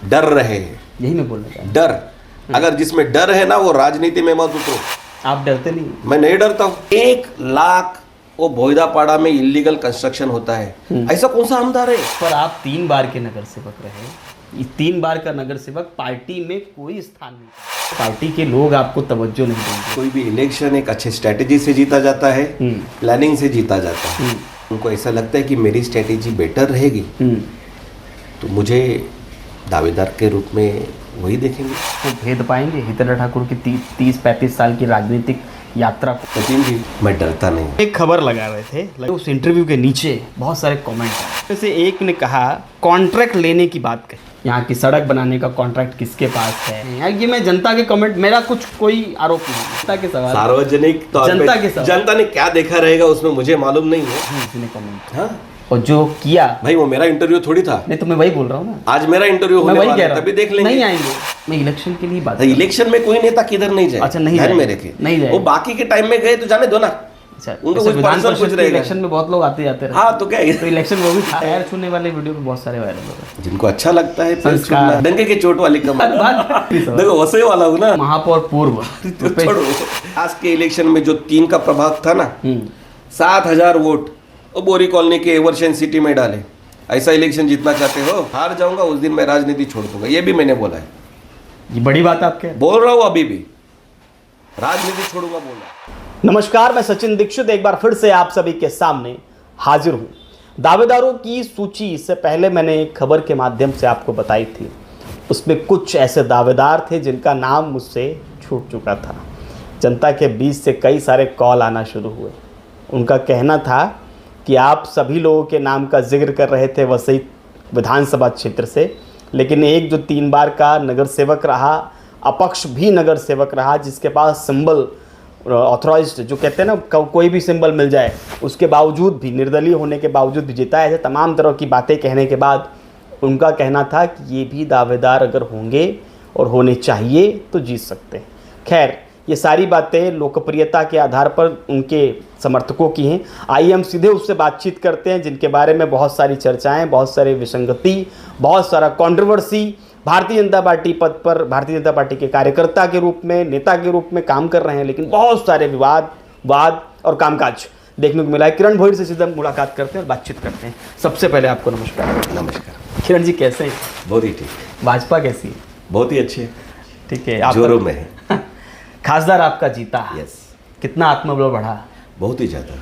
डर रहे, यही मैं बोलना चाहता हूँ। डर, अगर जिसमें डर है ना वो राजनीति में मत उतरो। आप डरते नहीं? मैं नहीं डरता हूँ। 1 लाख वो भोईदापाड़ा में इलीगल कंस्ट्रक्शन होता है, ऐसा कौन सा आमदार है? पर आप 3 बार के नगर सेवक रहे, ये 3 बार का नगर सेवक, पार्टी में कोई स्थान नहीं, पार्टी के लोग आपको तवज्जो नहीं देंगे। कोई भी इलेक्शन एक अच्छे स्ट्रेटेजी से जीता जाता है, प्लानिंग से जीता जाता है। उनको ऐसा लगता है कि मेरी स्ट्रेटेजी बेटर रहेगी, तो मुझे दावेदार के रूप में वही देखेंगे। तो भेद पाएंगे हितेंद्र ठाकुर की 30-35 साल की राजनीतिक यात्रा को? सचिन जी, मैं डरता नहीं। एक खबर लगा रहे थे, उस इंटरव्यू के नीचे बहुत सारे कमेंट आए। जैसे एक ने कहा कॉन्ट्रैक्ट लेने की बात कही, यहाँ की सड़क बनाने का कॉन्ट्रैक्ट किसके पास है? यार ये मैं जनता के कमेंट, मेरा कुछ कोई आरोप नहीं, जनता के सवाल, सार्वजनिक तौर जनता के पे सवाल। जनता ने क्या देखा रहेगा उसमें मुझे मालूम नहीं है। किसी ने कमेंट, हाँ और जो किया, भाई वो मेरा इंटरव्यू थोड़ी था। नहीं तो मैं वही बोल रहा हूँ ना, आज मेरा इंटरव्यू मैं होने वही वाला कह है, रहा तभी हूँ। देख लेंगे। नहीं आएंगे, मैं इलेक्शन के लिए बात, इलेक्शन में कोई नेता किधर नहीं जाए। अच्छा, नहीं ध्यान जाए, में रखे, नहीं जाए। वो बाकी के टाइम में गए तो जाने दो ना। अच्छा, उनको ऐसे कुछ विधान पर्सनल कुछ परिषद के रहेगा। इलेक्शन में बहुत लोग आते जाते रहते हाँ तो क्या है? हैं, तो इलेक्शन वो भी पैर छूने वाले वीडियो पे बहुत सारे वायरल हो रहे हैं। जिनको अच्छा लगता है पैर संस्कार। छूना, डंके के चोट वाली कमर। बात देखो वसई वाला हूँ ना। महापौर पूर्व तो छोड़ो, आज के इलेक्शन में जो 3 का प्रभाव था ना, 7,000 वोट वो बोरी कॉलोनी के एवर्शन सिटी में डाले। ऐसा इलेक्शन जीतना चाहते हो? हार जाऊंगा उस दिन मैं राजनीति छोड़ दूंगा, ये भी मैंने बोला है। ये बड़ी बात आपके बोल रहा हूँ, अभी भी राजनीति छोड़ूंगा बोल रहा हूं। नमस्कार, मैं सचिन दीक्षित एक बार फिर से आप सभी के सामने हाजिर हूं। दावेदारों की सूची इससे पहले मैंने एक खबर के माध्यम से आपको बताई थी, उसमें कुछ ऐसे दावेदार थे जिनका नाम मुझसे छूट चुका था। जनता के बीच से कई सारे कॉल आना शुरू हुए। उनका कहना था कि आप सभी लोगों के नाम का जिक्र कर रहे थे वसई विधानसभा क्षेत्र से, लेकिन एक जो 3 बार का नगर सेवक रहा, अपक्ष भी नगर सेवक रहा, जिसके पास सिंबल ऑथराइज्ड, जो कहते हैं ना कोई भी सिंबल मिल जाए, उसके बावजूद भी, निर्दलीय होने के बावजूद भी जीता है। ऐसे तमाम तरह की बातें कहने के बाद उनका कहना था कि ये भी दावेदार अगर होंगे और होने चाहिए तो जीत सकते हैं। खैर, ये सारी बातें लोकप्रियता के आधार पर उनके समर्थकों की हैं। आइए हम सीधे उससे बातचीत करते हैं जिनके बारे में बहुत सारी चर्चाएं, बहुत सारी विसंगति, बहुत सारा कंट्रोवर्सी, भारतीय जनता पार्टी पद पर, भारतीय जनता पार्टी के कार्यकर्ता के रूप में, नेता के रूप में काम कर रहे हैं, लेकिन बहुत सारे विवाद, वाद और कामकाज देखने को मिला है। किरण भोईर से सीधा मुलाकात करते हैं और बातचीत करते हैं। सबसे पहले आपको नमस्कार। नमस्कार। किरण जी, कैसे हैं? बहुत ही ठीक। भाजपा कैसी है? बहुत ही अच्छे, ठीक है, जोरों में है। खासदार आपका जीता, यस, कितना आत्मबल बढ़ा? बहुत ही ज़्यादा।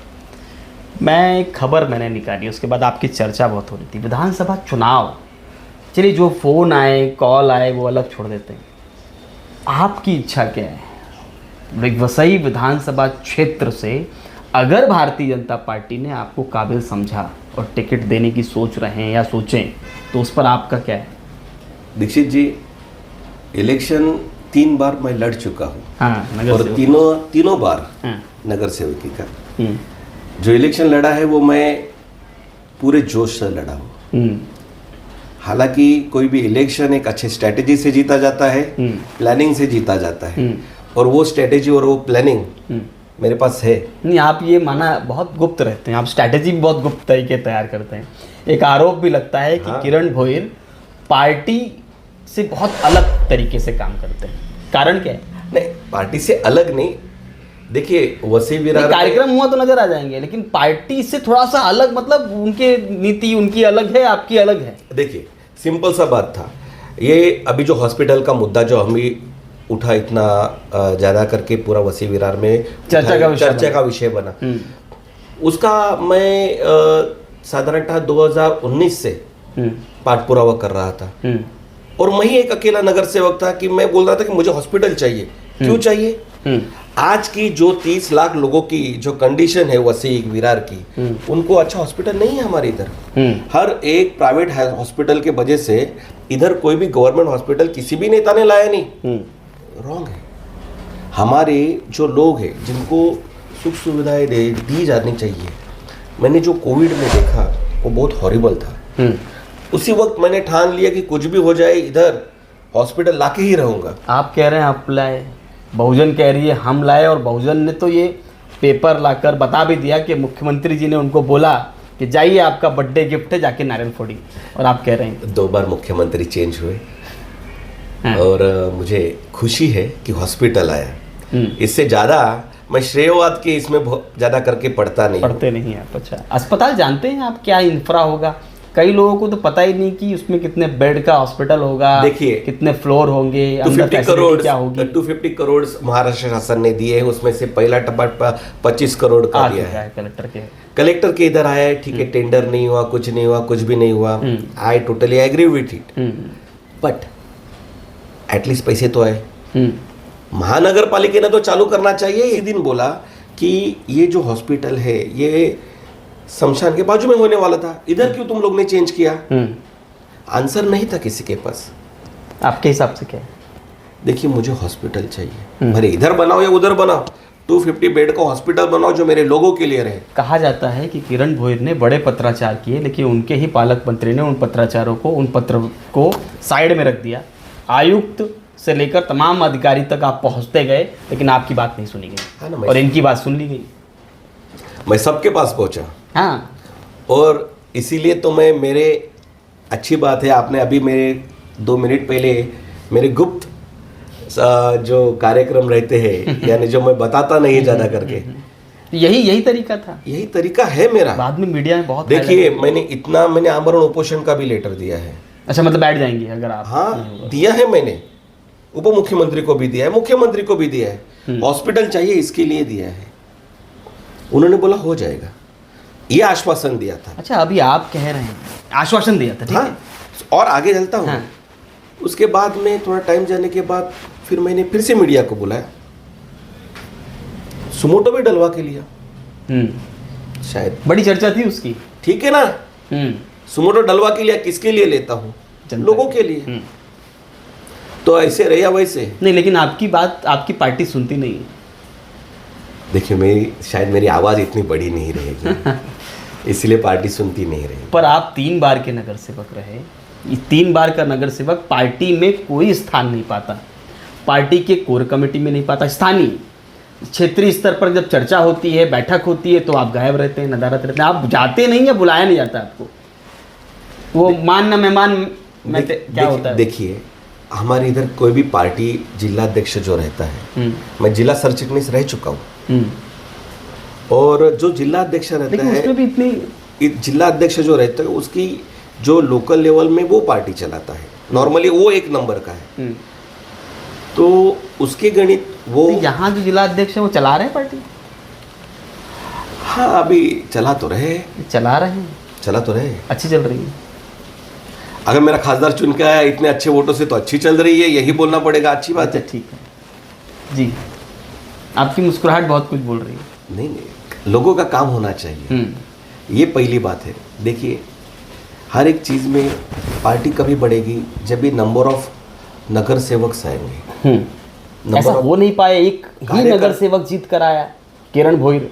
मैं एक खबर मैंने निकाली, उसके बाद आपकी चर्चा बहुत हो रही थी। विधानसभा चुनाव, चलिए जो फ़ोन आए, कॉल आए, वो अलग छोड़ देते हैं, आपकी इच्छा क्या है? वसई विधानसभा क्षेत्र से अगर भारतीय जनता पार्टी ने आपको काबिल समझा और टिकट देने की सोच रहे हैं या सोचें, तो उस पर आपका क्या है? दीक्षित जी, इलेक्शन 3 बार मैं लड़ चुका हूँ। हाँ, नगर और सेवक। तीनों बार हाँ। नगर सेवकी का जो इलेक्शन लड़ा है वो मैं पूरे जोश से लड़ा हूँ। हालांकि कोई भी इलेक्शन एक अच्छे स्ट्रेटेजी से जीता जाता है, प्लानिंग से जीता जाता है, और वो स्ट्रेटेजी और वो प्लानिंग मेरे पास है। नहीं, आप ये माना बहुत गुप्त रहते हैं, आप स्ट्रैटेजी भी बहुत गुप्त तरीके तैयार करते हैं। एक आरोप भी लगता है कि किरण भोईर पार्टी से बहुत अलग तरीके से काम करते हैं, कारण क्या है? नहीं, पार्टी से अलग नहीं। देखिए, वसई विरार कार्यक्रम हुआ तो नजर आ जाएंगे, लेकिन पार्टी से थोड़ा सा अलग, मतलब उनके नीति उनकी अलग है, आपकी अलग है। देखिए, सिंपल सा बात था ये। अभी जो हॉस्पिटल का मुद्दा जो हम भी उठा, इतना ज़्यादा करके पूरा वसई विरार में चर्चा का विषय बना, उसका मैं साधारणतः 2019 से पाठ पुरावा कर रहा था। और मैं ही एक अकेला नगर सेवक था कि मैं बोल रहा था कि मुझे हॉस्पिटल चाहिए। क्यों चाहिए? आज की जो 30 लाख लोगों की जो कंडीशन है वसई विरार की, उनको अच्छा हॉस्पिटल नहीं है हमारे इधर। हर एक प्राइवेट हॉस्पिटल के वजह से इधर कोई भी गवर्नमेंट हॉस्पिटल किसी भी नेता ने लाया नहीं। रॉन्ग है। हमारे जो लोग हैं जिनको सुख सुविधाएं दी जानी चाहिए, मैंने जो कोविड में देखा वो बहुत हॉरिबल था। उसी वक्त मैंने ठान लिया कि कुछ भी हो जाए इधर हॉस्पिटल लाके ही रहूंगा। आप कह रहे हैं आप लाए, बहुजन कह रही है हम लाए, और बहुजन ने तो ये पेपर लाकर बता भी दिया कि मुख्यमंत्री जी ने उनको बोला कि जाइए आपका बर्थडे गिफ्ट है, जाके नारियल फोड़ी, और आप कह रहे हैं 2 बार मुख्यमंत्री चेंज हुए। हाँ। और मुझे खुशी है कि हॉस्पिटल आया। इससे ज़्यादा मैं श्रेयवाद के इसमें बहुत ज़्यादा करके पढ़ता नहीं हूँ। पढ़ते नहीं आप? अच्छा, अस्पताल जानते हैं आप क्या इंफ्रा होगा? कई लोगों को तो पता ही नहीं कि उसमें कितने बेड का हॉस्पिटल होगा, देखिए, कितने फ्लोर होंगे, अंदर 250 करोड़ फैसिलिटी क्या होगी। 250 करोड़ महाराष्ट्र शासन ने दिए हैं, उसमें से पहला टप्पा 25 करोड़ का आ दिया चुका है। है कलेक्टर के इधर आया है, ठीक है, टेंडर नहीं हुआ, कुछ नहीं हुआ, कुछ भी नहीं हुआ। I totally agree with it, but at least पैसे तो आए। महानगर पालिका ने तो चालू करना चाहिए। इसी दिन बोला कि ये जो हॉस्पिटल है ये शमशान के बाजू में होने वाला था, इधर क्यों तुम लोग ने चेंज किया? आंसर नहीं था किसी के पास। आपके हिसाब से क्या है? देखिए, मुझे हॉस्पिटल चाहिए, भले इधर बनाओ या उधर बनाओ, 250 बेड का हॉस्पिटल बनाओ जो मेरे लोगों के लिए रहे। कहा जाता है कि किरण भोईर ने बड़े पत्राचार किए, लेकिन उनके ही पालक मंत्री ने उन पत्राचारों को, उन पत्र को साइड में रख दिया। आयुक्त से लेकर तमाम अधिकारी तक आप पहुंचते गए, लेकिन आपकी बात नहीं सुनी हाँ ना, गई और इनकी बात सुन ली गई। मैं सबके पास पहुंचा, हाँ, और इसीलिए तो मैं मेरे अच्छी बात है, आपने अभी मेरे 2 मिनट पहले मेरे गुप्त जो कार्यक्रम रहते हैं यानी जो मैं बताता नहीं ज़्यादा करके, यही तरीका था, यही तरीका है मेरा। बाद में मीडिया में बहुत देखिए, मैंने आमरण उपोषण का भी लेटर दिया है। अच्छा, मतलब बैठ जाएंगे अगर आप? हाँ, दिया है मैंने, उप मुख्यमंत्री को भी दिया है, मुख्यमंत्री को भी दिया है। हॉस्पिटल चाहिए इसके लिए दिया है, उन्होंने बोला हो जाएगा, ये आश्वासन दिया था। अच्छा, अभी आप कह रहे हैं आश्वासन दिया था, ठीक है। हाँ, और आगे चलता हूँ। हाँ। उसके बाद में थोड़ा टाइम जाने के बाद फिर मैंने फिर से मीडिया को बुलाया, सुमोटो भी डलवा के लिया, शायद बड़ी चर्चा थी उसकी, ठीक है ना। सुमोटो डलवा के लिया, किसके लिए लेता हूँ? लोगों के लिए। तो ऐसे रहे या वैसे नहीं, लेकिन आपकी बात आपकी पार्टी सुनती नहीं है। देखिए, शायद मेरी आवाज़ इतनी बड़ी नहीं रहेगी इसलिए पार्टी सुनती नहीं रही। पर आप 3 बार के नगर सेवक रहे, ये 3 बार का नगर सेवक पार्टी में कोई स्थान नहीं पाता, पार्टी के कोर कमेटी में नहीं पाता, स्थानीय क्षेत्रीय स्तर पर जब चर्चा होती है, बैठक होती है, तो आप गायब रहते हैं, नदारत रहते हैं, आप जाते नहीं है, बुलाया नहीं जाता आपको। वो मान न मेहमान में क्या होता है? देखिए, हमारे इधर कोई भी पार्टी जिलाध्यक्ष जो रहता है, मैं जिला सरचिटनीस रह चुका हूँ, और जो जिलाध्यक्ष रहता है, उसमें भी इतनी जिलाध्यक्ष जो रहता है उसकी जो लोकल लेवल में वो पार्टी चलाता है, नॉर्मली वो 1 नंबर का है, तो उसके गणित वो। तो यहाँ जो जिला अध्यक्ष है वो चला रहे हैं पार्टी? हाँ, अभी चला तो रहे, चला रहे हैं, चला तो रहे, अच्छी चल रही है। अगर मेरा खासदार चुन के आया इतने अच्छे वोटों से तो अच्छी चल रही है, यही बोलना पड़ेगा, अच्छी बात है। ठीक है जी, आपकी मुस्कुराहट बहुत कुछ बोल रही है। नहीं, लोगों का काम होना चाहिए, ये पहली बात है। देखिए, हर एक चीज़ में पार्टी कभी बढ़ेगी जब भी नंबर ऑफ नगर सेवक आएंगे। ऐसा हो नहीं पाया, एक ही नगर सेवक जीत कर आया, किरण भोईर,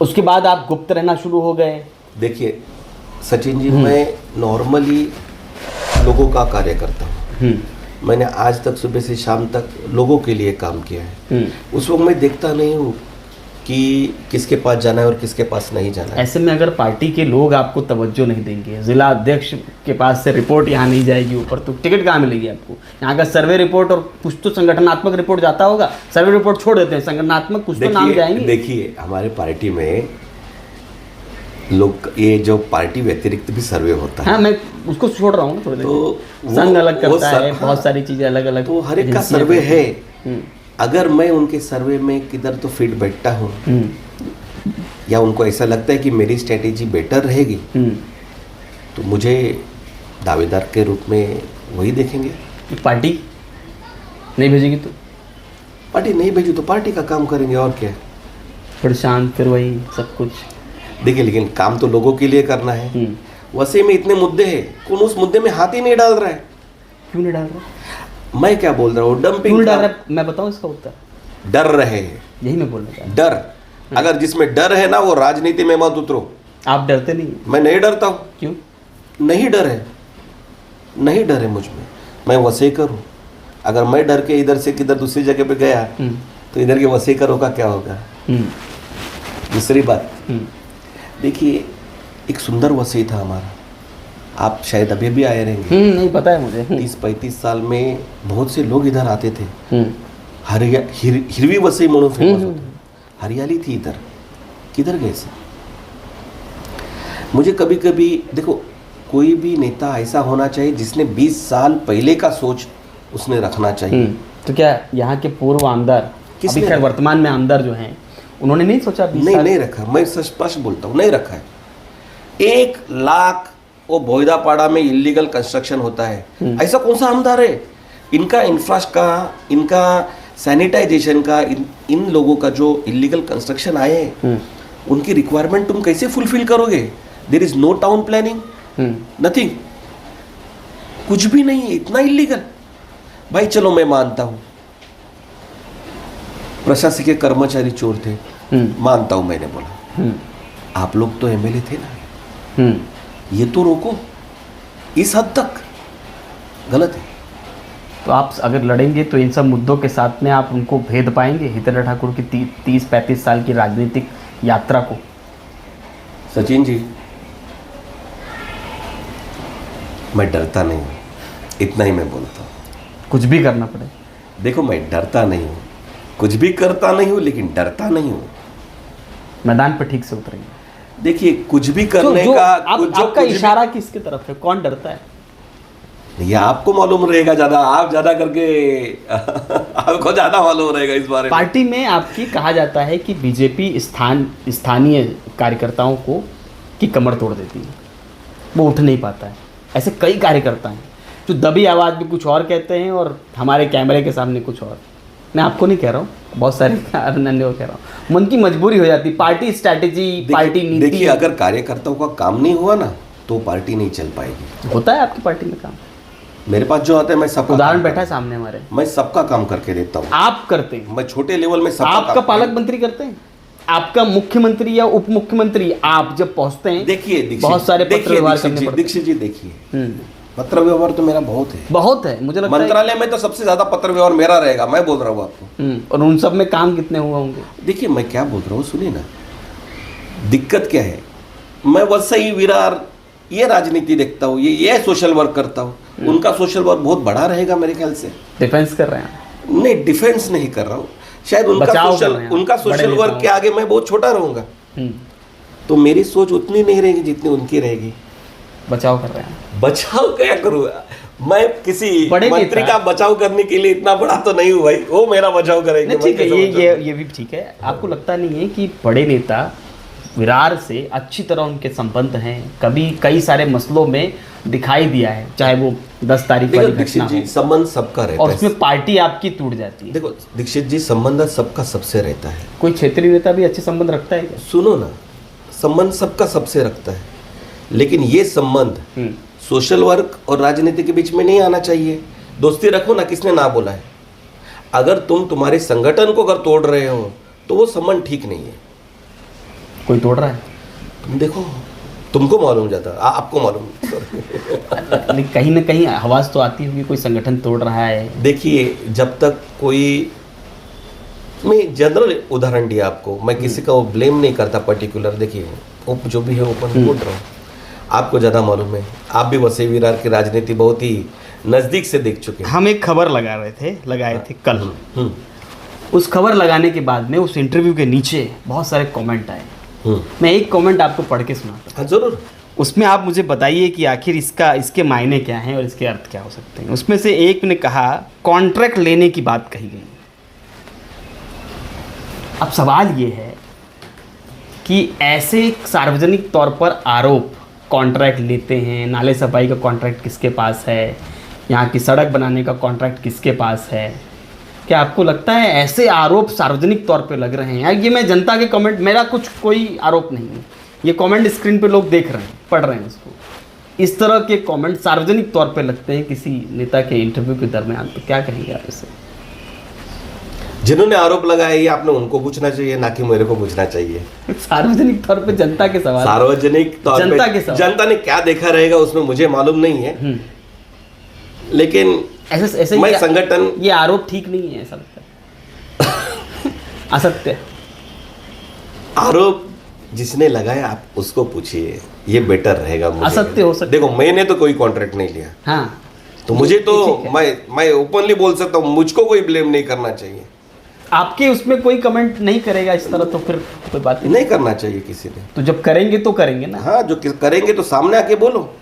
उसके बाद आप गुप्त रहना शुरू हो गए। देखिए सचिन जी, मैं नॉर्मली लोगों का कार्य करता हूँ, मैंने आज तक सुबह से शाम तक लोगों के लिए काम किया है। उस वक्त मैं देखता नहीं हूँ कि किसके पास जाना है और किसके पास नहीं जाना है। ऐसे में अगर पार्टी के लोग आपको तवज्जो नहीं देंगे, जिला अध्यक्ष के पास से रिपोर्ट यहाँ नहीं जाएगी ऊपर, तो टिकट कहाँ मिलेगी आपको? यहाँ का सर्वे रिपोर्ट और कुछ तो संगठनात्मक रिपोर्ट जाता होगा, सर्वे रिपोर्ट छोड़ देते हैं, संगठनात्मक कुछ तो नाम जाएंगे। देखिए, हमारे पार्टी में लोग, ये जो पार्टी व्यतिरिक्त भी सर्वे होता है। हाँ, मैं उसको छोड़ रहा हूँ थोड़ी देर, तो संघ अलग करता है, हाँ, बहुत सारी चीज़ें अलग अलग, तो हर एक का सर्वे है। अगर मैं उनके सर्वे में किधर तो फिट बैठता हूँ या उनको ऐसा लगता है कि मेरी स्ट्रेटेजी बेटर रहेगी, तो मुझे दावेदार के रूप में वही देखेंगे। पार्टी नहीं भेजेगी तो? पार्टी नहीं भेजी तो पार्टी का काम करेंगे, और क्या। फिर शांत, फिर वही सब कुछ। देखिए, लेकिन काम तो लोगों के लिए करना है। वैसे में इतने मुद्दे हैं, कौन उस मुद्दे में हाथ ही नहीं डाल रहा है? क्यों नहीं डाल रहा? मैं क्या बोल रहा हूँ, डंपिंग क्यों डाल रहा है? मैं बताऊँ इसका उत्तर? डर रहे हैं, यही मैं बोलना चाहता हूँ। डर। अगर जिसमें डर है ना, वो राजनीति में मत उतरो। आप डरते नहीं? मैं नहीं डरता हूँ। क्यों नहीं डर है, नहीं डर है मुझ में। मैं वसीकर हूँ। अगर मैं डर के इधर से किधर दूसरी जगह पे गया तो इधर के वसीकरों का क्या होगा? दूसरी बात, देखिए, एक सुंदर वसी था हमारा, आप शायद अभी भी आए रहेंगे। नहीं पता है मुझे। 30-35 साल में बहुत से लोग इधर आते थे। हिरवी वसई म्हणून फेमस होते, हरियाली थी इधर, किधर गए से? मुझे कभी कभी देखो, कोई भी नेता ऐसा होना चाहिए जिसने 20 साल पहले का सोच उसने रखना चाहिए। तो क्या यहाँ के पूर्व आमदार, किसने अभी खैर रखा? वर्तमान में आमदार जो हैं, उन्होंने नहीं सोचा 20 साल? नहीं रखा, मैं स्पष्ट बोलता हूँ, नहीं रखा है। 1 लाख वो बोईदापाड़ा में इलीगल कंस्ट्रक्शन होता है, ऐसा कौन सा आमदार है? इनका इंफ्रास्ट्रक्चर का, इनका सैनिटाइजेशन का, इन लोगों का जो इलीगल कंस्ट्रक्शन आए हैं, उनकी रिक्वायरमेंट तुम कैसे फुलफिल करोगे? There is no town planning, nothing, कुछ भी नहीं है, इतना इलीगल। भाई चलो मैं मानता हूं प्रशासकीय कर्मचारी चोर थे, मानता हूं, मैंने बोला आप लोग तो एमएलए थे ना, ये तो रोको, इस हद तक गलत है। तो आप अगर लड़ेंगे तो इन सब मुद्दों के साथ में आप उनको भेद पाएंगे, हितेंद्र ठाकुर की 30-35 साल की राजनीतिक यात्रा को? सचिन जी, मैं डरता नहीं हूँ, इतना ही मैं बोलता हूँ। कुछ भी करना पड़े? देखो, मैं डरता नहीं हूँ, कुछ भी करता नहीं हूँ, लेकिन डरता नहीं हूँ। मैदान पर ठीक से उतरेंगे। देखिए, कुछ भी करने का आपका इशारा किसकी तरफ है? कौन डरता है? ये आपको मालूम रहेगा ज्यादा, आप ज्यादा करके आपको ज्यादा मालूम रहेगा इस बारे में। पार्टी में आपकी कहा जाता है कि बीजेपी स्थानीय कार्यकर्ताओं को की कमर तोड़ देती है, वो उठ नहीं पाता है। ऐसे कई कार्यकर्ता हैं जो दबी आवाज़ में कुछ और कहते हैं और हमारे कैमरे के सामने कुछ और। मैं आपको नहीं कह रहा हूँ, बहुत सारे अन्य कह रहा हूँ। मन की मजबूरी हो जाती, पार्टी स्ट्रैटेजी, पार्टी नीति। देखिए, अगर कार्यकर्ताओं का काम नहीं हुआ ना तो पार्टी नहीं चल पाएगी। होता है आपकी पार्टी में काम? मेरे पास जो आता है मैं सबका उदाहरण बैठा है सामने हमारे, मैं सबका काम करके देता हूँ। आप करते हैं? मैं छोटे लेवल में सबका आपका काम पालक मंत्री करते हैं? आपका मुख्यमंत्री या उप मुख्यमंत्री आप जब पहुंचते हैं, देखिए बहुत सारे पत्र व्यवहार करने पड़ते हैं। दीक्षित जी, देखिए, पत्र व्यवहार तो मेरा बहुत है, बहुत है। मुझे लगता है मंत्रालय में तो सबसे ज्यादा पत्र व्यवहार मेरा रहेगा, मैं बोल रहा हूँ आपको। और उन सब में काम कितने हुए होंगे? देखिए, मैं क्या बोल रहा हूँ, सुनिए ना, दिक्कत क्या है। मैं वसई विरार ये राजनीति देखता हूँ, ये सोशल वर्क करता हूँ। उनका सोशल वर्क बहुत बड़ा रहेगा मेरे ख्याल से। डिफेंस कर रहे हैं? नहीं, डिफेंस नहीं कर रहा हूँ, शायद उनका सोशल वर्क के आगे मैं बहुत छोटा रहूंगा, तो मेरी सोच उतनी नहीं रहेगी जितनी उनकी रहेगी। बचाव कर रहे हैं? बचाव क्या करूँगा मैं? किसी मंत्री का बचाव करने के लिए इतना बड़ा तो नहीं हूँ भाई, वो मेरा बचाव करेंगे। ठीक है, ये भी ठीक है। आपको लगता नहीं है कि बड़े नेता विरार से अच्छी तरह उनके संबंध हैं? कभी कई सारे मसलों में दिखाई दिया है, चाहे वो 10 तारीख वाली घटना हो, संबंध सबका रहता है, और उसमें पार्टी आपकी टूट जाती है। देखो दीक्षित जी, संबंध सबका सबसे रहता है। कोई क्षेत्रीय नेता भी अच्छे संबंध रखता है क्या? सुनो ना, संबंध सबका सबसे रखता है, लेकिन ये संबंध सोशल वर्क और राजनीति के बीच में नहीं आना चाहिए। दोस्ती रखो ना, किसने ना बोला है? अगर तुम तुम्हारे संगठन को अगर तोड़ रहे हो तो वो संबंध ठीक नहीं है। कोई तोड़ रहा है? तुम देखो, तुमको मालूम जाता, आपको मालूम कहीं ना कहीं आवाज़ तो आती होगी, कोई संगठन तोड़ रहा है। देखिए, जब तक कोई, मैं जनरल उदाहरण दिया आपको, मैं किसी का वो ब्लेम नहीं करता पर्टिकुलर। देखिए, वो जो भी है ओपन बोल रहा हूँ, आपको ज़्यादा मालूम है, आप भी वसई विरार की राजनीति बहुत ही नज़दीक से देख चुके हैं। हम एक खबर लगाए थे कल। उस खबर लगाने के बाद में उस इंटरव्यू के नीचे बहुत सारे कमेंट आए। मैं एक कमेंट आपको पढ़ के सुनाता हूँ। हाँ, जरूर। उसमें आप मुझे बताइए कि आखिर इसके मायने क्या हैं और इसके अर्थ क्या हो सकते हैं। उसमें से एक ने कहा, कॉन्ट्रैक्ट लेने की बात कही गई। अब सवाल ये है कि ऐसे सार्वजनिक तौर पर आरोप, कॉन्ट्रैक्ट लेते हैं, नाले सफाई का कॉन्ट्रैक्ट किसके पास है, यहाँ की सड़क बनाने का कॉन्ट्रैक्ट किसके पास है, क्या आपको लगता है ऐसे आरोप सार्वजनिक तौर पे लग रहे हैं? ये मैं जनता के कमेंट, मेरा कोई आरोप नहीं है, ये कमेंट स्क्रीन पे लोग देख रहे हैं, पढ़ रहे हैं उसको। इस तरह के कमेंट सार्वजनिक तौर पे लगते हैं किसी नेता के इंटरव्यू के दरमियान, तो क्या कहेंगे आप इससे? जिन्होंने आरोप लगाया ये आपने उनको पूछना चाहिए, ना कि मेरे को पूछना चाहिए। सार्वजनिक तौर पे जनता के सवाल, सार्वजनिक तौर पे जनता ने क्या देखा रहेगा उसमें मुझे मालूम नहीं है, लेकिन ऐसे मैं संगठन, ये आरोप ठीक नहीं है, ऐसा लगता है असत्य आरोप जिसने लगाया आप उसको पूछिए। ये बेटर रहेगा मुझे। असत्य हो सकता देखो मैंने तो कोई कॉन्ट्रैक्ट नहीं लिया, हाँ, तो मुझे तो ठीक है। मैं ओपनली बोल सकता हूँ, मुझको कोई ब्लेम नहीं करना चाहिए। आपके उसमें कोई कमेंट नहीं करेगा इस तरह, तो फिर कोई बात ही नहीं। नहीं करना चाहिए किसी ने। तो जब करेंगे तो करेंगे ना। हाँ, जो करेंगे तो सामने आके बोलो,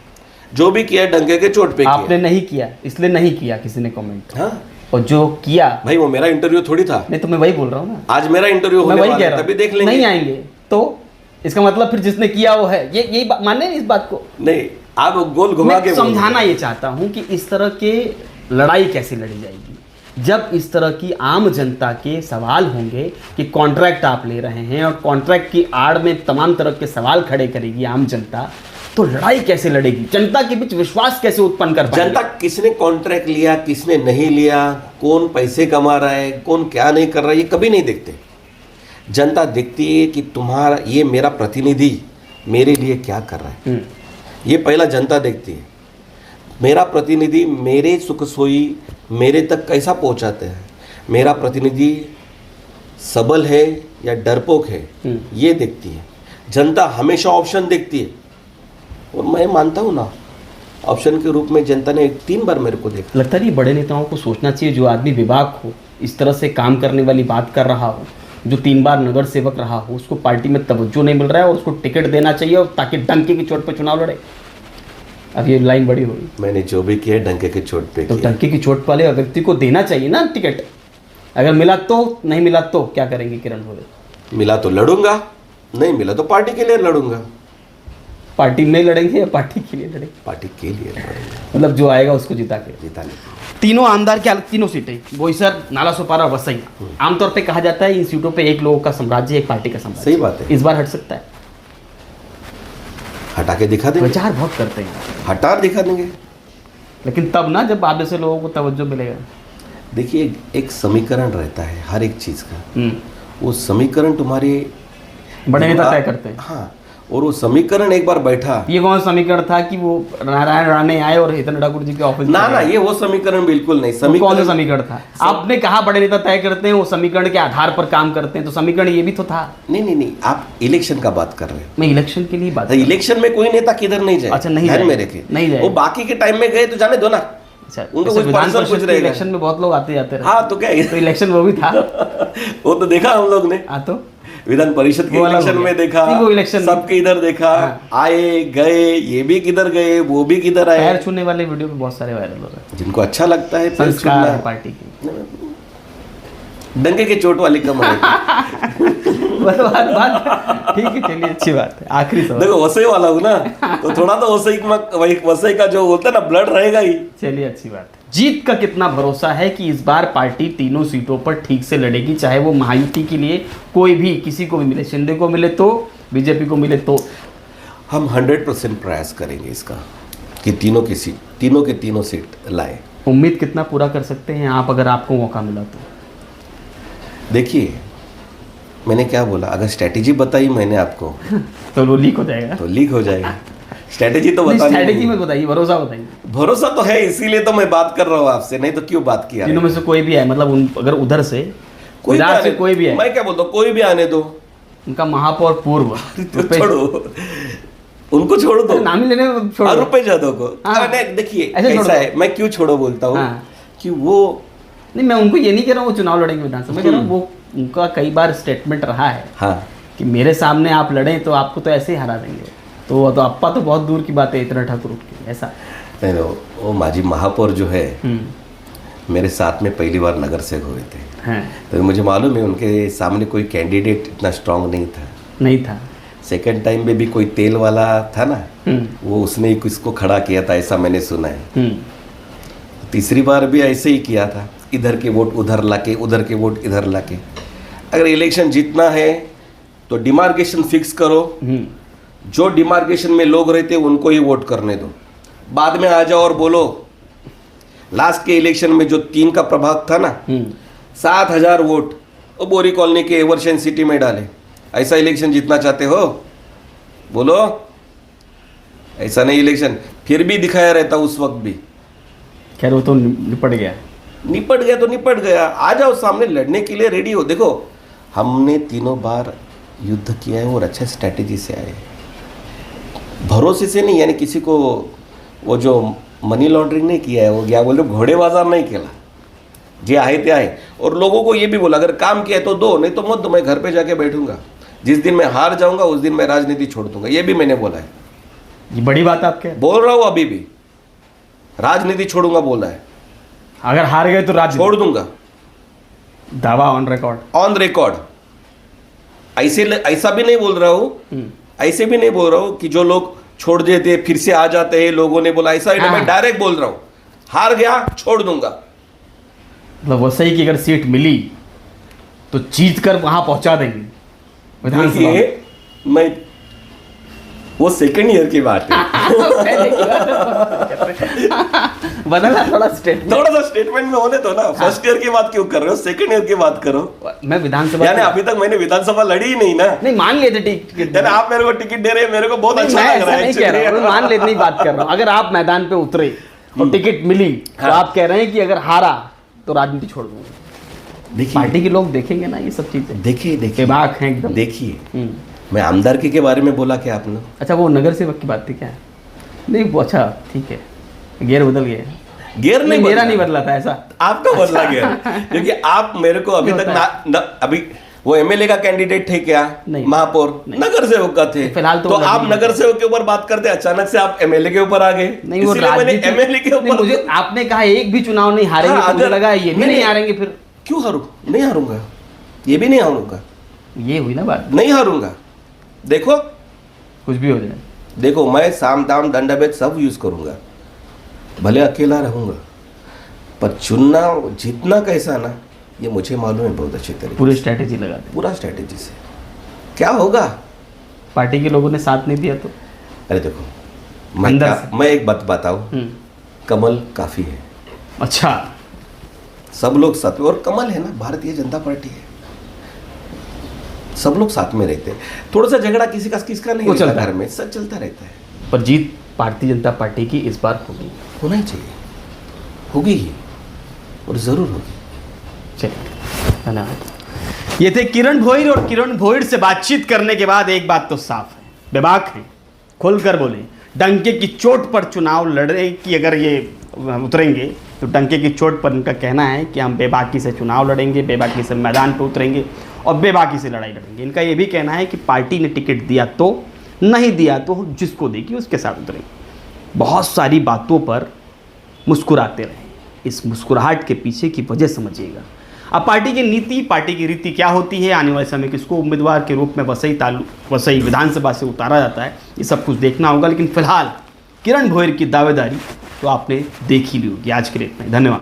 जो भी किया डंके के चोट पे आपने किया। नहीं किया इसलिए नहीं किया किसी ने कमेंट, हाँ और जो किया, भाई वो मेरा इंटरव्यू थोड़ी था। नहीं तो मैं वही बोल रहा हूँ ना, आज मेरा इंटरव्यू मैं होने वही वाला कह है, रहा तभी हूँ। देख लेंगे। नहीं आएंगे तो इसका मतलब फिर जिसने किया वो है, यही माने इस बात को। नहीं, आप गोल घुमा के मैं समझाना ये चाहता हूँ कि इस तरह के लड़ाई कैसे लड़ी जाएगी जब इस तरह की आम जनता के सवाल होंगे कि कॉन्ट्रैक्ट आप ले रहे हैं और कॉन्ट्रैक्ट की आड़ में तमाम तरह के सवाल खड़े करेगी आम जनता, तो लड़ाई कैसे लड़ेगी, जनता के बीच विश्वास कैसे उत्पन्न कर पाएगी? जनता किसने कॉन्ट्रैक्ट लिया, किसने नहीं लिया, कौन पैसे कमा रहा है, कौन क्या नहीं कर रहा है, ये कभी नहीं देखते। जनता देखती है कि तुम्हारा ये मेरा प्रतिनिधि मेरे लिए क्या कर रहा है, ये पहला जनता देखती है। मेरा प्रतिनिधि मेरे सुख सोई मेरे तक कैसा पहुंचाते हैं, मेरा प्रतिनिधि सबल है या डरपोक है, ये देखती है जनता। हमेशा ऑप्शन देखती है, और मैं मानता हूँ ना, ऑप्शन के रूप में जनता ने 3 बार मेरे को देखा। लगता है ये बड़े नेताओं को सोचना चाहिए, जो आदमी विभाग हो, इस तरह से काम करने वाली बात कर रहा हो, जो 3 बार नगर सेवक रहा हो, उसको पार्टी में तवज्जो नहीं मिल रहा है और उसको टिकट देना चाहिए, और ताकि डंके की चोट पर चुनाव लड़े। अब ये लाइन बड़ी होगी। मैंने जो भी किया डंके के चोट पे तो किया। डंके की चोट वाले व्यक्ति को देना चाहिए ना टिकट। अगर मिला तो, नहीं मिला तो क्या करेंगे किरण भोले? मिला तो लड़ूंगा, नहीं मिला तो पार्टी के लिए लड़ूंगा। पार्टी में लड़ेंगे या पार्टी के लिए लड़ेंगे? पार्टी के लिए लड़ूंगा, मतलब जो आएगा उसको जिता के। जिताने। तीनों आमदार की हालत, तीनों सीटें बोईसर, नाला सोपारा और वसई, आमतौर पे कहा जाता है इन सीटों पे एक लोगों का साम्राज्य, एक पार्टी का साम्राज्य। सही बात है। इस बार हट सकता है, हटा के दिखा देंगे, प्रचार बहुत करते हैं, हटा दिखा देंगे। लेकिन तब ना जब आप जैसे लोगों को तवज्जो मिलेगा। देखिए, एक समीकरण रहता है हर एक चीज़ का, हम्म, वो समीकरण तुम्हारे बड़े नेता तय करते हैं। हाँ, और वो समीकरण एक बार बैठा। ये कौन सा समीकरण था कि वो नारायण राणे आए और हितन ठाकुर जी के ऑफिस ना ना, ये वो समीकरण बिल्कुल नहीं। तो कौन सा समीकरण था? आपने कहा बड़े नेता तय करते हैं, वो समीकरण के आधार पर काम करते हैं, तो समीकरण ये भी तो था। नहीं, आप इलेक्शन का बात कर रहे हैं। मैं इलेक्शन के लिए बात कर रहा हूं। इलेक्शन में कोई नेता किधर नहीं जाए। अच्छा, नहीं ध्यान जाए। में रखे, नहीं जाए। वो बाकी के टाइम में गए तो जाने दो ना। अच्छा, उनको जैसे कुछ विधान पर्सनल परिषद कुछ के रहेगा। इलेक्शन में बहुत लोग आते जाते रहे। हाँ, तो क्या है? तो इलेक्शन वो भी था। वो तो देखा हम लोग ने, हाँ, तो विधान परिषद के वो अलग इलेक्शन हो में गया। देखा, नहीं, वो इलेक्शन सबके इधर देखा। हाँ। आए गए, ये भी किधर गए, वो भी किधर आए। पैर छूने वाले वीडियो पे बहुत सारे वायरल हो रहे हैं। जिनको अच्छा लगता है पैर संस्कार छूना, है पार्टी की। डंके के चोट वाली कम है। बात ठीक है, चलिए अच्छी बात है। आखिरी सवाल, देखो वसई वाला हूँ ना, तो थोड़ा तो वसई का जो बोलता है ना ब्लड रहेगा ही। चलिए अच्छी बात है। जीत का कितना भरोसा है कि इस बार पार्टी तीनों सीटों पर ठीक से लड़ेगी, चाहे वो महायुति के लिए कोई भी, किसी को भी मिले, शिंदे को मिले तो, बीजेपी को मिले तो? हम 100% प्रयास करेंगे इसका कि तीनों के तीनों सीट लाए। उम्मीद कितना पूरा कर सकते हैं आप, अगर आपको मौका मिला तो? देखिए, मैंने क्या बोला, अगर स्ट्रैटेजी बताई मैंने आपको तो वो लीक हो जाएगा। तो लीक हो जाएगा। स्ट्रैटेजी तो बता स्ट्रैटेजी में बताइए, भरोसा बताइए। भरोसा तो है, इसीलिए तो मैं बात कर रहा हूँ आपसे, नहीं तो क्यों बात किया। तीनों में से कोई भी है, मतलब अगर उधर से कोई भी विधायक से आने- कोई भी है, मैं क्या बोलता हूँ, कोई भी आने दो। उनका महापौर पूर्व तो छोड़ो, उनको छोड़ दो। नाम ही लेने में छोड़ दो। रुपए यादव को। हाँ। नहीं, देखिए ऐसे छोड़ कैसा दो। है, मैं क्यों छोड़ो बोलता हूँ हाँ। कि वो नहीं, मैं उनको ये नहीं कह रहा हूँ वो चुनाव लड़ेंगे विधानसभा, मैं कह रहा हूँ वो उनका कई बार स्टेटमेंट रहा है हाँ कि मेरे सामने आप लड़ें तो आपको तो ऐसे ही हरा देंगे। तो वो तो अप्पा तो बहुत दूर की बात है, इतना ठाकुर की ऐसा। नहीं, वो माजी महापौर जो है हम्म, मेरे साथ में पहली बार नगर से हुए थे, हैं, तो मुझे मालूम है उनके सामने कोई कैंडिडेट इतना स्ट्रांग नहीं था। नहीं था। सेकंड टाइम में भी कोई तेल वाला था ना, हम्म, वो उसने ही किसको खड़ा किया था, ऐसा मैंने सुना है। हम्म, तीसरी बार भी ऐसे ही किया था, इधर के वोट उधर लाके, उधर के वोट इधर लाके। अगर इलेक्शन जीतना है तो डिमार्केशन फिक्स करो, हम्म, जो डिमार्केशन में लोग रहते उनको ही वोट करने दो, बाद में आ जाओ और बोलो। लास्ट के इलेक्शन में जो 3 का प्रभाग था ना, 7,000 वोट वो बोरी कॉलोनी के एवर्शन सिटी में डाले। ऐसा इलेक्शन जीतना चाहते हो? बोलो। ऐसा नहीं इलेक्शन फिर भी दिखाया रहता उस वक्त भी। खैर वो तो निपट गया। निपट गया तो निपट गया, आ जाओ सामने लड़ने के लिए रेडी हो। देखो हमने तीनों बार युद्ध किया है और अच्छे स्ट्रैटेजी से आए। भरोसे से नहीं, यानी किसी को वो जो मनी लॉन्ड्रिंग नहीं किया है, वो क्या बोल रहे घोड़े बाजार नहीं खेला, जे आए ते आए। और लोगों को ये भी बोला अगर काम किया है तो दो, नहीं तो मत दो, मैं घर पे जाके बैठूंगा, जिस दिन मैं हार जाऊंगा उस दिन मैं राजनीति छोड़ दूंगा, ये भी मैंने बोला है। ये बड़ी बात आपके, बोल रहा हूँ अभी भी, राजनीति छोड़ूंगा बोला है, अगर हार गए तो राजनीति छोड़ दूंगा, दावा ऑन रिकॉर्ड। On record. ऐसा भी नहीं बोल रहा हूँ, ऐसे भी नहीं बोल रहा हूँ कि जो लोग छोड़ देते फिर से आ जाते हैं, लोगों ने बोला ऐसा ही नहीं, मैं डायरेक्ट बोल रहा हूँ, हार गया छोड़ दूंगा। मतलब वैसे ही कि अगर सीट मिली तो जीत कर वहां पहुंचा देंगे विधानसभा में। देखिए, मैं वो सेकंड ईयर की बात है। बदला थोड़ा स्टेटमेंट, थोड़ा सा स्टेटमेंट में होने दो ना, फर्स्ट ईयर की बात क्यों कर रहे हो, सेकंड ईयर की बात करो। मैं विधानसभा यानी अभी तक मैंने विधानसभा लड़ी ही नहीं ना, नहीं मान लेते टिकट, यानी आप मेरे को टिकट दे रहे हैं, मेरे को बहुत अच्छा मैं लग रहा ऐसा है नहीं कह रहा हूं, मैं मान लेते नहीं बात कर रहा हूं। अगर आप मैदान पे उतरे और टिकट मिली तो आप कह रहे हैं कि अगर हारा तो राजनीति छोड़ दूंगा। देखिए पार्टी के लोग देखेंगे ना ये सब चीजें, देखिए बेबाक हैं एकदम। देखिए, मैं आमदारकी के बारे में बोला क्या आपने? अच्छा वो नगर सेवक की बात थी क्या? नहीं वो अच्छा ठीक है, गियर बदल गए। गियर नहीं, मेरा नहीं बदला था ऐसा, आपका बदला गया, क्योंकि आप मेरे को अभी तक अभी वो एमएलए का कैंडिडेट थे क्या? नहीं। महापौर नगर सेवक का थे, फिलहाल तो आप नगर सेवक के ऊपर बात करते, अचानक से आप एमएलए के ऊपर आ गए। नहीं वो राजनीति एमएलए के ऊपर, मुझे आपने कहा एक भी चुनाव नहीं हारेंगे, हाँ, तो मुझे लगा ये भी नहीं हारेंगे, फिर क्यों हारूं? नहीं हारूंगा, ये भी नहीं हारूंगा, ये हुई ना बात। नहीं हारूंगा। देखो कुछ भी हो जाए, देखो मैं साम दाम दंड भेद सब यूज करूंगा, भले अकेला रहूंगा, पर चुनना जीतना कैसा ना ये मुझे मालूम है बहुत अच्छे तरीके, पूरी स्ट्रेटेजी लगा दी। पूरा स्ट्रेटेजी से। क्या होगा? पार्टी के लोगों ने साथ नहीं दिया तो अरे देखो मैं एक बात बताऊं, कमल काफी है। अच्छा सब लोग साथ में, और कमल है ना, भारतीय जनता पार्टी है, सब लोग साथ में रहते हैं। थोड़ा सा झगड़ा किसका नहीं होता घर में, सब चलता रहता है, पर जीत भारतीय जनता पार्टी की इस बार होगी, होना ही चाहिए, होगी ही और जरूर होगी। चलिए धन्यवाद। ये थे किरण भोईर, और किरण भोईर से बातचीत करने के बाद एक बात तो साफ है, बेबाक हैं, खुलकर बोले, डंके की चोट पर चुनाव लड़े कि अगर ये उतरेंगे तो डंके की चोट पर उनका कहना है कि हम बेबाकी से चुनाव लड़ेंगे, बेबाकी से मैदान पर उतरेंगे और बेबाकी से लड़ाई लड़ेंगे। इनका ये भी कहना है कि पार्टी ने टिकट दिया तो, नहीं दिया तो जिसको देगी उसके साथ उतरेंगे। बहुत सारी बातों पर मुस्कुराते रहे, इस मुस्कुराहट के पीछे की वजह समझिएगा। अब पार्टी की नीति, पार्टी की रीति क्या होती है, आने वाले समय किसको उम्मीदवार के रूप में वसई विधानसभा से उतारा जाता है, ये सब कुछ देखना होगा। लेकिन फिलहाल किरण भोईर की दावेदारी तो आपने देख ही ली होगी। आज के लिए इतना ही, धन्यवाद।